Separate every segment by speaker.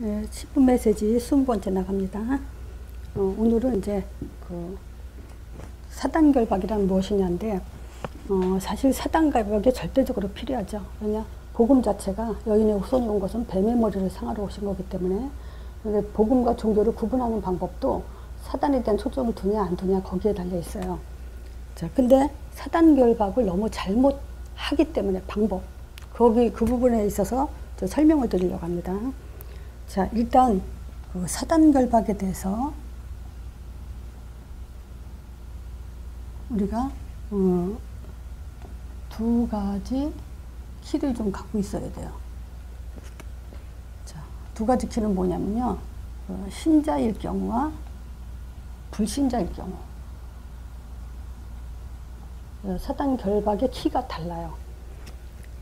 Speaker 1: 네, 10분 메시지 20번째 나갑니다. 오늘은 이제 그 사단결박이란 무엇이냐인데, 사실 사단결박이 절대적으로 필요하죠. 왜냐, 복음 자체가 여인의 후손이 온 것은 뱀의 머리를 상하러 오신 거기 때문에, 복음과 종교를 구분하는 방법도 사단에 대한 초점을 두냐 안 두냐 거기에 달려 있어요. 자, 근데 사단결박을 너무 잘못하기 때문에 방법, 그 부분에 있어서 설명을 드리려고 합니다. 자, 일단 그 사단결박에 대해서 우리가 두 가지 키를 좀 갖고 있어야 돼요. 자, 두 가지 키는 뭐냐면요, 신자일 경우와 불신자일 경우. 사단결박의 키가 달라요.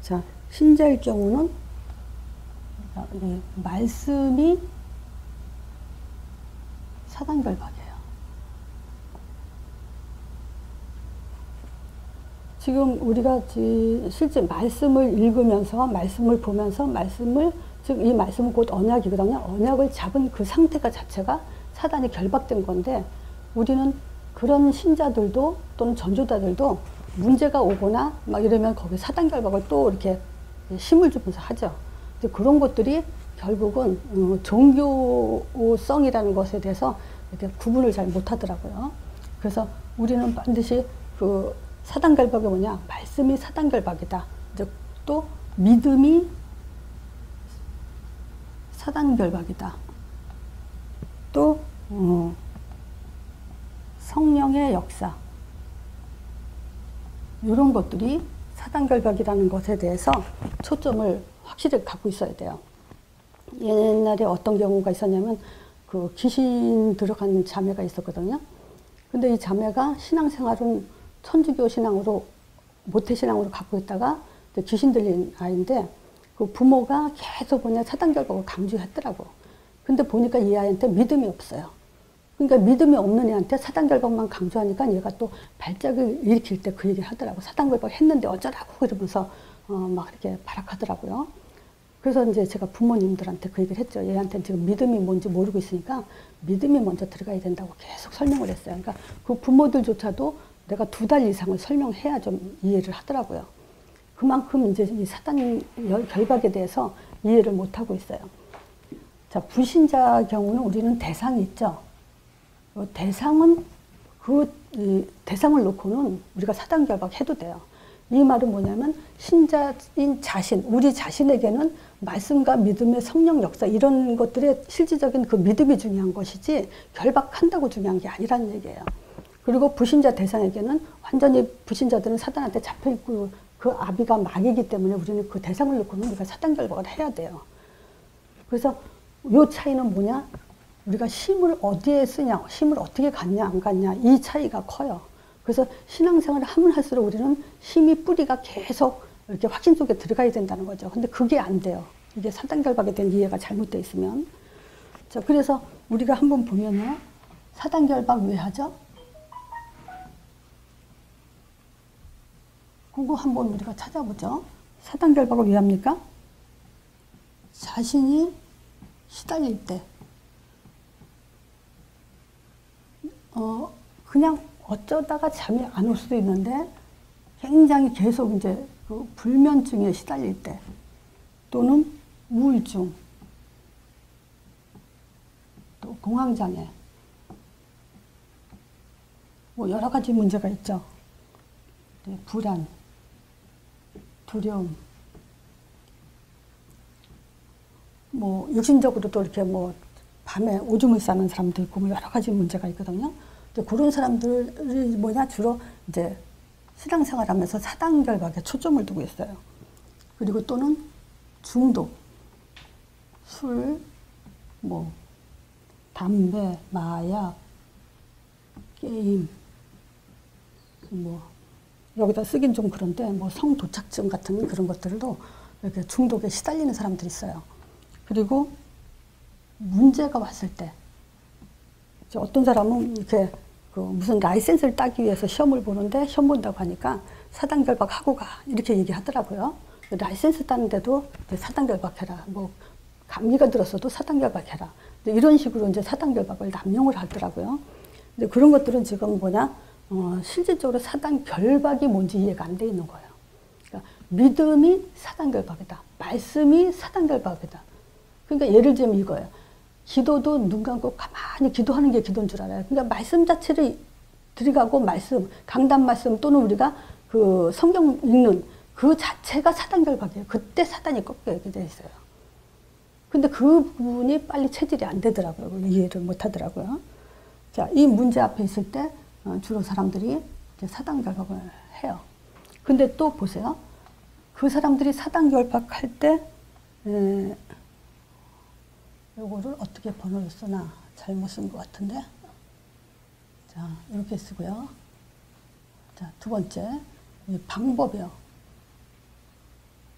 Speaker 1: 자, 신자일 경우는 말씀이 사단결박이에요. 지금 우리가 실제 말씀을 읽으면서, 말씀을 보면서, 즉 이 말씀은 곧 언약이거든요. 언약을 잡은 그 상태가 자체가 사단이 결박된 건데, 우리는 그런 신자들도 또는 전도자들도 문제가 오거나 막 이러면 거기 사단결박을 또 이렇게 힘을 주면서 하죠. 그런 것들이 결국은 종교성이라는 것에 대해서 이렇게 구분을 잘 못하더라고요. 그래서 우리는 반드시 그 사단결박이 뭐냐, 말씀이 사단결박이다. 이제 또 믿음이 사단결박이다. 또 성령의 역사, 이런 것들이 사단결박이라는 것에 대해서 초점을 확실히 갖고 있어야 돼요. 옛날에 어떤 경우가 있었냐면, 그 귀신 들어간 자매가 있었거든요. 근데 이 자매가 신앙생활은 천주교 신앙으로, 모태신앙으로 갖고 있다가 귀신 들린 아이인데, 그 부모가 계속 사단결박을 강조했더라고. 근데 보니까 이 아이한테 믿음이 없어요. 그러니까 믿음이 없는 애한테 사단결박만 강조하니까 얘가 또 발작을 일으킬 때 그 얘기를 하더라고. 사단결박 했는데 어쩌라고 이러면서 막 이렇게 발악하더라고요. 그래서 이제 제가 부모님들한테 그 얘기를 했죠. 얘한테는 지금 믿음이 뭔지 모르고 있으니까 믿음이 먼저 들어가야 된다고 계속 설명을 했어요. 그러니까 그 부모들조차도 내가 2달 이상을 설명해야 좀 이해를 하더라고요. 그만큼 이제 이 사단 결박에 대해서 이해를 못 하고 있어요. 자, 불신자 경우는 우리는 대상이 있죠. 대상은 대상을 놓고는 우리가 사단결박 해도 돼요. 이 말은 뭐냐면, 신자인 자신, 우리 자신에게는 말씀과 믿음의 성령 역사, 이런 것들의 실질적인 그 믿음이 중요한 것이지 결박한다고 중요한 게 아니라는 얘기예요. 그리고 불신자 대상에게는 완전히 불신자들은 사단한테 잡혀있고 그 아비가 마귀이기 때문에 우리는 그 대상을 놓고는 우리가 사단결박을 해야 돼요. 그래서 요 차이는 뭐냐? 우리가 힘을 어디에 쓰냐, 힘을 어떻게 갖냐 안 갖냐, 이 차이가 커요. 그래서 신앙생활을 하면 할수록 우리는 힘이, 뿌리가 계속 이렇게 확신 속에 들어가야 된다는 거죠. 근데 그게 안 돼요. 이게 사단결박에 대한 이해가 잘못되어 있으면. 자, 그래서 우리가 한번 보면요, 사단결박 왜 하죠? 그거 한번 우리가 찾아보죠. 사단결박을 왜 합니까? 자신이 시달릴 때, 그냥 어쩌다가 잠이 안 올 수도 있는데 굉장히 계속 이제 그 불면증에 시달릴 때, 또는 우울증, 또 공황장애, 뭐 여러 가지 문제가 있죠. 불안, 두려움, 뭐 육신적으로도 이렇게 뭐 밤에 오줌을 싸는 사람도 있고 뭐 여러 가지 문제가 있거든요. 그런 사람들이 뭐냐, 주로 이제 신앙생활 하면서 사단결박에 초점을 두고 있어요. 그리고 또는 중독, 술, 뭐 담배, 마약, 게임, 뭐 여기다 쓰긴 좀 그런데 뭐 성도착증 같은 그런 것들도 이렇게 중독에 시달리는 사람들이 있어요. 그리고 문제가 왔을 때, 어떤 사람은 이렇게 그 무슨 라이센스를 따기 위해서 시험을 보는데 시험 본다고 하니까 사단결박하고 가 이렇게 얘기하더라고요. 라이센스 따는데도 사단결박해라, 뭐 감기가 들었어도 사단결박해라. 이런 식으로 이제 사단결박을 남용을 하더라고요. 근데 그런 것들은 지금 뭐냐, 실질적으로 사단결박이 뭔지 이해가 안 돼 있는 거예요. 그러니까 믿음이 사단결박이다. 말씀이 사단결박이다. 그러니까 예를 들면 이거예요. 기도도 눈 감고 가만히 기도하는 게 기도인 줄 알아요. 그러니까 말씀 자체를 들이가고 말씀, 강단 말씀 또는 우리가 그 성경 읽는 그 자체가 사단결박이에요. 그때 사단이 꺾여게 돼 있어요. 근데 그 부분이 빨리 체질이 안 되더라고요. 이해를 못 하더라고요. 자, 이 문제 앞에 있을 때 주로 사람들이 이제 사단결박을 해요. 근데 또 보세요. 그 사람들이 사단결박할 때 요거를 어떻게 번호를 쓰나 잘못 쓴 것 같은데. 자, 이렇게 쓰고요. 자, 두 번째, 방법이요.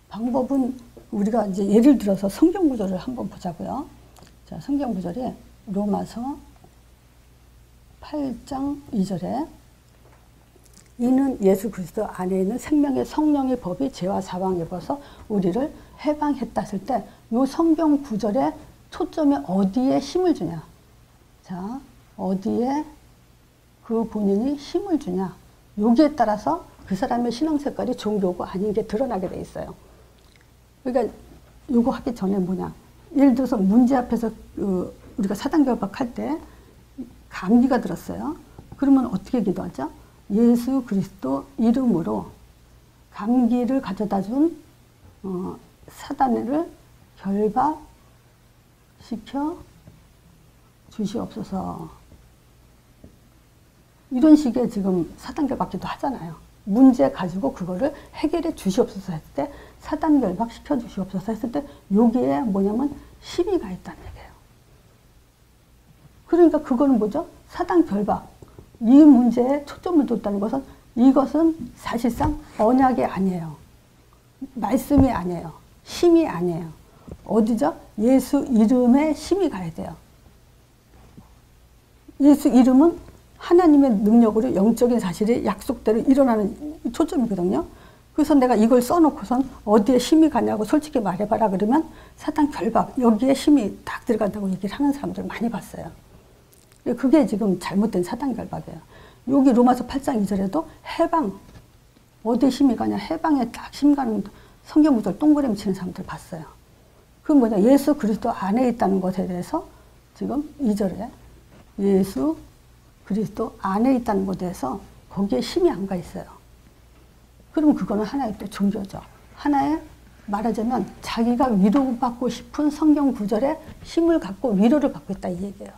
Speaker 1: 방법은 우리가 이제 예를 들어서 성경 구절을 한번 보자고요. 자, 성경 구절이 로마서 8장 2절에 이는 예수 그리스도 안에 있는 생명의 성령의 법이 죄와 사망에 벌써 우리를 해방했다 했을 때 이 성경 구절의 초점이 어디에 힘을 주냐. 자, 어디에 그 본인이 힘을 주냐. 여기에 따라서 그 사람의 신앙 색깔이 종교고 아닌 게 드러나게 돼 있어요. 그러니까 이거 하기 전에 뭐냐. 예를 들어서 문제 앞에서 우리가 사단결박할 때 감기가 들었어요. 그러면 어떻게 기도하죠? 예수 그리스도 이름으로 감기를 가져다 준 사단을 결박시켜 주시옵소서. 이런 식의 지금 사단결박기도 하잖아요. 문제 가지고 그거를 해결해 주시옵소서 했을 때 사단결박 시켜 주시옵소서 했을 때 여기에 뭐냐면 힘이 가 있다는 얘기예요. 그러니까 그거는 뭐죠? 사단결박. 이 문제에 초점을 뒀다는 것은 이것은 사실상 언약이 아니에요. 말씀이 아니에요. 힘이 아니에요. 어디죠? 예수 이름에 힘이 가야 돼요. 예수 이름은 하나님의 능력으로 영적인 사실이 약속대로 일어나는 초점이거든요. 그래서 내가 이걸 써놓고선 어디에 힘이 가냐고 솔직히 말해봐라 그러면 사단 결박, 여기에 힘이 딱 들어간다고 얘기를 하는 사람들을 많이 봤어요. 그게 지금 잘못된 사단 결박이에요. 여기 로마서 8장 2절에도 해방, 어디에 힘이 가냐, 해방에 딱 힘 가는 성경 구절 동그라미 치는 사람들 봤어요. 그건 뭐냐, 예수 그리스도 안에 있다는 것에 대해서 지금 2절에 예수 그리스도 안에 있다는 것에 대해서 거기에 힘이 안 가 있어요. 그럼 그거는 하나의 또 종교죠. 하나의 말하자면 자기가 위로받고 싶은 성경 구절에 힘을 갖고 위로를 받고 있다 이 얘기예요.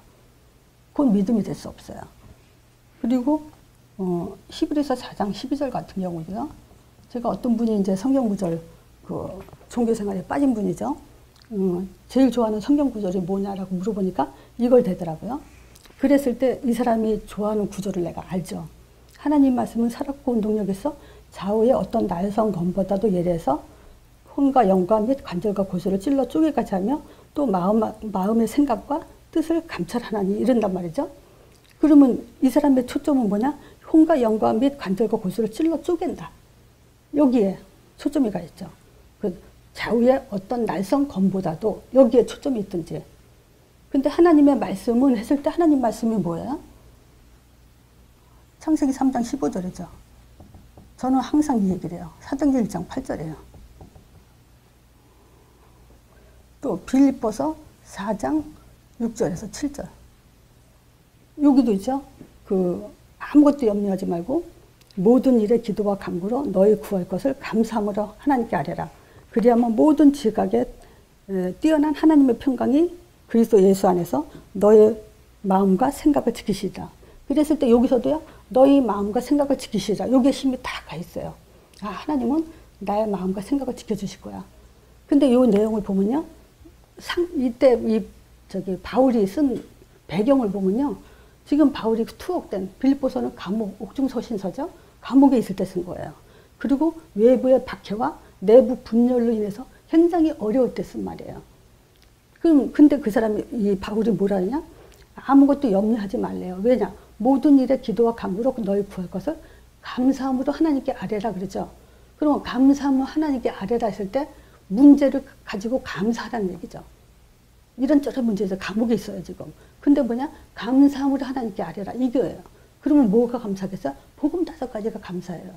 Speaker 1: 그건 믿음이 될 수 없어요. 그리고 히브리서 4장 12절 같은 경우도요. 제가 어떤 분이 이제 성경 구절 그 종교 생활에 빠진 분이죠. 제일 좋아하는 성경 구절이 뭐냐라고 물어보니까 이걸 대더라고요. 그랬을 때 이 사람이 좋아하는 구절을 내가 알죠. 하나님 말씀은 살았고 운동력에서 좌우의 어떤 날성 검보다도 예리해서 혼과 영과 및 관절과 고소를 찔러 쪼개가지 하며 또 마음의 생각과 뜻을 감찰하나니 이른단 말이죠. 그러면 이 사람의 초점은 뭐냐? 혼과 영과 및 관절과 고소를 찔러 쪼갠다. 여기에 초점이 가 있죠. 그 좌우의 어떤 날성 검보다도 여기에 초점이 있든지. 근데 하나님의 말씀은 했을 때 하나님 말씀이 뭐예요? 창세기 3장 15절이죠. 저는 항상 이 얘기를 해요. 사도행전 1장 8절이에요. 또 빌립보서 4장 6절에서 7절. 여기도 있죠. 아무것도 염려하지 말고 모든 일에 기도와 간구로 너희 구할 것을 감사함으로 하나님께 아뢰라. 그리하면 모든 지각에 뛰어난 하나님의 평강이 그리스도 예수 안에서 너의 마음과 생각을 지키시리라. 그랬을 때 여기서도요. 너희 마음과 생각을 지키시리라. 여기에 힘이 다 가 있어요. 아, 하나님은 나의 마음과 생각을 지켜주실 거야. 근데 이 내용을 보면요. 이때 바울이 쓴 배경을 보면요. 지금 바울이 투옥된 빌립보서는 감옥, 옥중서신서죠. 감옥에 있을 때 쓴 거예요. 그리고 외부의 박해와 내부 분열로 인해서 굉장히 어려울 때 쓴 말이에요. 근데 그 사람이, 이 바울이 뭐라 하냐? 아무것도 염려하지 말래요. 왜냐? 모든 일에 기도와 간구로 너희 구할 것을 감사함으로 하나님께 아뢰라 그러죠. 그럼 감사함으로 하나님께 아뢰라 했을 때 문제를 가지고 감사하라는 얘기죠. 이런저런 문제에서 감옥에 있어요, 지금. 근데 뭐냐? 감사함으로 하나님께 아뢰라. 이거예요. 그러면 뭐가 감사겠어요? 복음 5가지가 감사예요.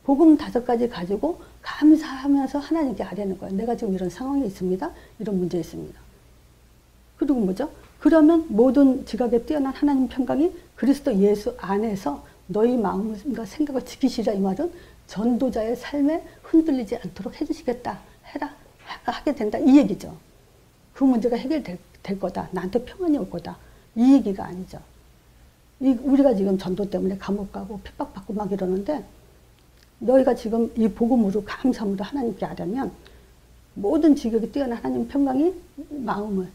Speaker 1: 복음 5가지 가지고 감사하면서 하나님께 아뢰는 거예요. 내가 지금 이런 상황에 있습니다. 이런 문제에 있습니다. 그리고 뭐죠? 그러면 모든 지각에 뛰어난 하나님 평강이 그리스도 예수 안에서 너희 마음과 생각을 지키시라. 이 말은 전도자의 삶에 흔들리지 않도록 해주시겠다. 해라. 하게 된다. 이 얘기죠. 그 문제가 해결될 거다. 나한테 평안이 올 거다. 이 얘기가 아니죠. 우리가 지금 전도 때문에 감옥 가고 핍박받고 막 이러는데 너희가 지금 이 복음으로 감사함으로 하나님께 하려면 모든 지극히 뛰어난 하나님 평강이 마음을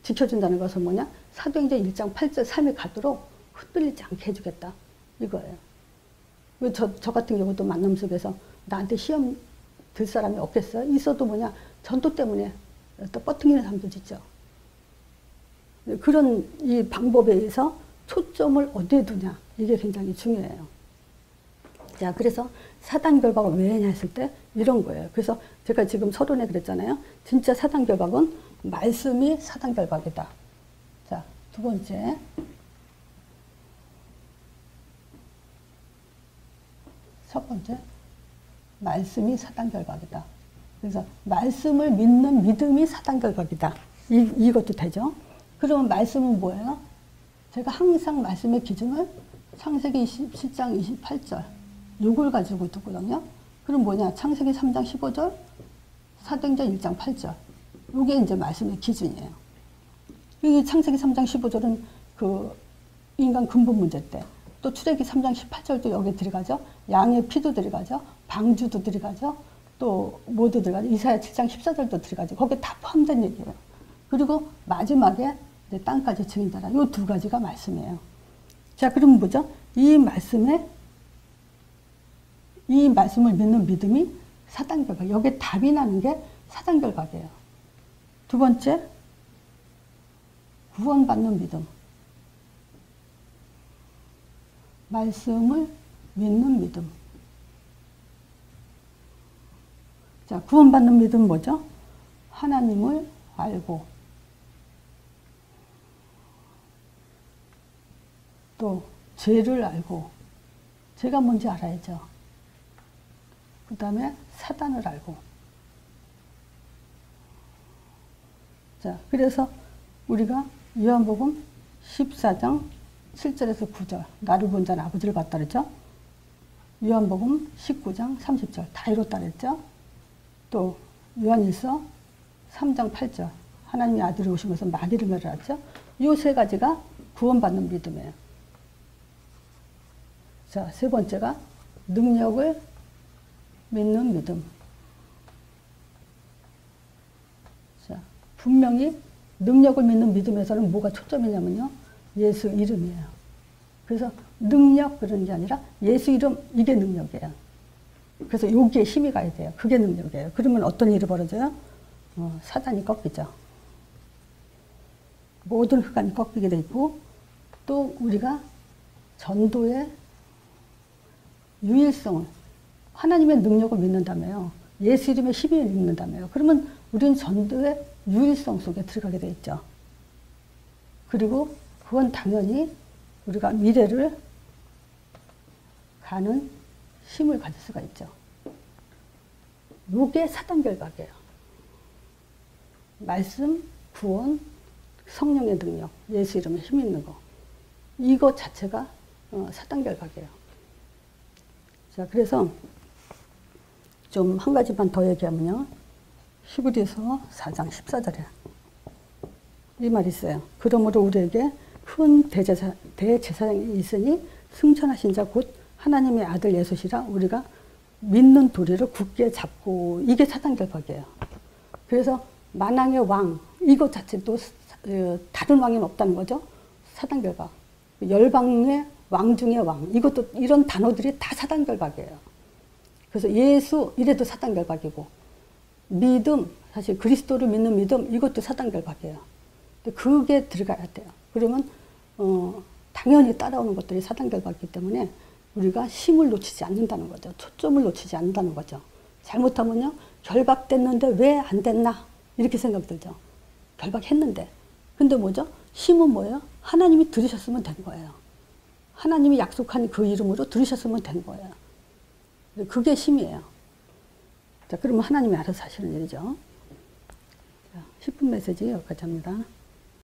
Speaker 1: 지켜준다는 것은 뭐냐? 사도행전 1장 8절 삶에 가도록 흔들리지 않게 해주겠다. 이거예요. 저 같은 경우도 만남 속에서 나한테 시험 들 사람이 없겠어요? 있어도 뭐냐? 전도 때문에 또 뻗팅이는 사람도 있죠. 그런 이 방법에 의해서 초점을 어디에 두냐. 이게 굉장히 중요해요. 자, 그래서 사단 결박을 왜 했냐 했을 때 이런 거예요. 그래서 제가 지금 서론에 그랬잖아요. 진짜 사단 결박은 말씀이 사단 결박이다. 자, 두 번째. 첫 번째. 말씀이 사단 결박이다. 그래서 말씀을 믿는 믿음이 사단 결박이다. 이것도 되죠. 그러면 말씀은 뭐예요? 제가 항상 말씀의 기준을 창세기 27장 28절 요걸 가지고 두거든요. 그럼 뭐냐? 창세기 3장 15절, 사도행전 1장 8절. 요게 이제 말씀의 기준이에요. 이 창세기 3장 15절은 그 인간 근본 문제 때, 또 출애기 3장 18절도 여기 들어가죠. 양의 피도 들어가죠. 방주도 들어가죠. 또 모두 들어가죠. 이사야 7장 14절도 들어가죠. 거기에 다 포함된 얘기예요. 그리고 마지막에 이제 땅까지 증인하라. 요 2가지가 말씀이에요. 자, 그럼 뭐죠? 이 말씀을 믿는 믿음이 사단 결박. 여기에 답이 나는 게 사단 결박이에요. 두 번째, 구원받는 믿음. 말씀을 믿는 믿음. 자, 구원받는 믿음 뭐죠? 하나님을 알고, 또 죄를 알고, 죄가 뭔지 알아야죠. 그 다음에 사단을 알고. 자, 그래서 우리가 요한복음 14장 7절에서 9절, 나를 본 자는 아버지를 봤다 그랬죠. 요한복음 19장 30절, 다 이뤘다 그랬죠. 또 요한일서 3장 8절, 하나님의 아들이 오신 것은 마귀를 멸하였죠. 이 3가지가 구원받는 믿음이에요. 자, 세 번째가 능력을 믿는 믿음. 자, 분명히 능력을 믿는 믿음에서는 뭐가 초점이냐면요. 예수 이름이에요. 그래서 능력 그런 게 아니라 예수 이름, 이게 능력이에요. 그래서 여기에 힘이 가야 돼요. 그게 능력이에요. 그러면 어떤 일이 벌어져요? 사단이 꺾이죠. 모든 흑암이 꺾이게 돼 있고, 또 우리가 전도의 유일성을, 하나님의 능력을 믿는다며요. 예수 이름의 힘을 믿는다며요. 그러면 우리는 전도의 유일성 속에 들어가게 돼 있죠. 그리고 그건 당연히 우리가 미래를 가는 힘을 가질 수가 있죠. 요게 사단 결박이에요. 말씀, 구원, 성령의 능력, 예수 이름에 힘 있는 거. 이거 자체가 사단 결박이에요. 자, 그래서 좀 한 가지만 더 얘기하면요. 히브리서 4장 14절에 이 말이 있어요. 그러므로 우리에게 큰 대제사장이 있으니 승천하신 자 곧 하나님의 아들 예수시라 우리가 믿는 도리를 굳게 잡고, 이게 사단 결박이에요. 그래서 만왕의 왕, 이것 자체도 다른 왕이 없다는 거죠. 사단 결박. 열방의 왕 중의 왕, 이것도, 이런 단어들이 다 사단 결박이에요. 그래서 예수, 이래도 사단 결박이고, 믿음, 사실 그리스도를 믿는 믿음, 이것도 사단 결박이에요. 근데 그게 들어가야 돼요. 그러면 당연히 따라오는 것들이 사단 결박이기 때문에 우리가 힘을 놓치지 않는다는 거죠. 초점을 놓치지 않는다는 거죠. 잘못하면요, 결박됐는데 왜 안 됐나? 이렇게 생각 들죠. 결박했는데. 근데 뭐죠? 힘은 뭐예요? 하나님이 들으셨으면 된 거예요. 하나님이 약속한 그 이름으로 들으셨으면 된 거예요. 그게 힘이에요. 자, 그러면 하나님이 알아서 하시는 일이죠. 자, 10분 메시지 여기까지 합니다.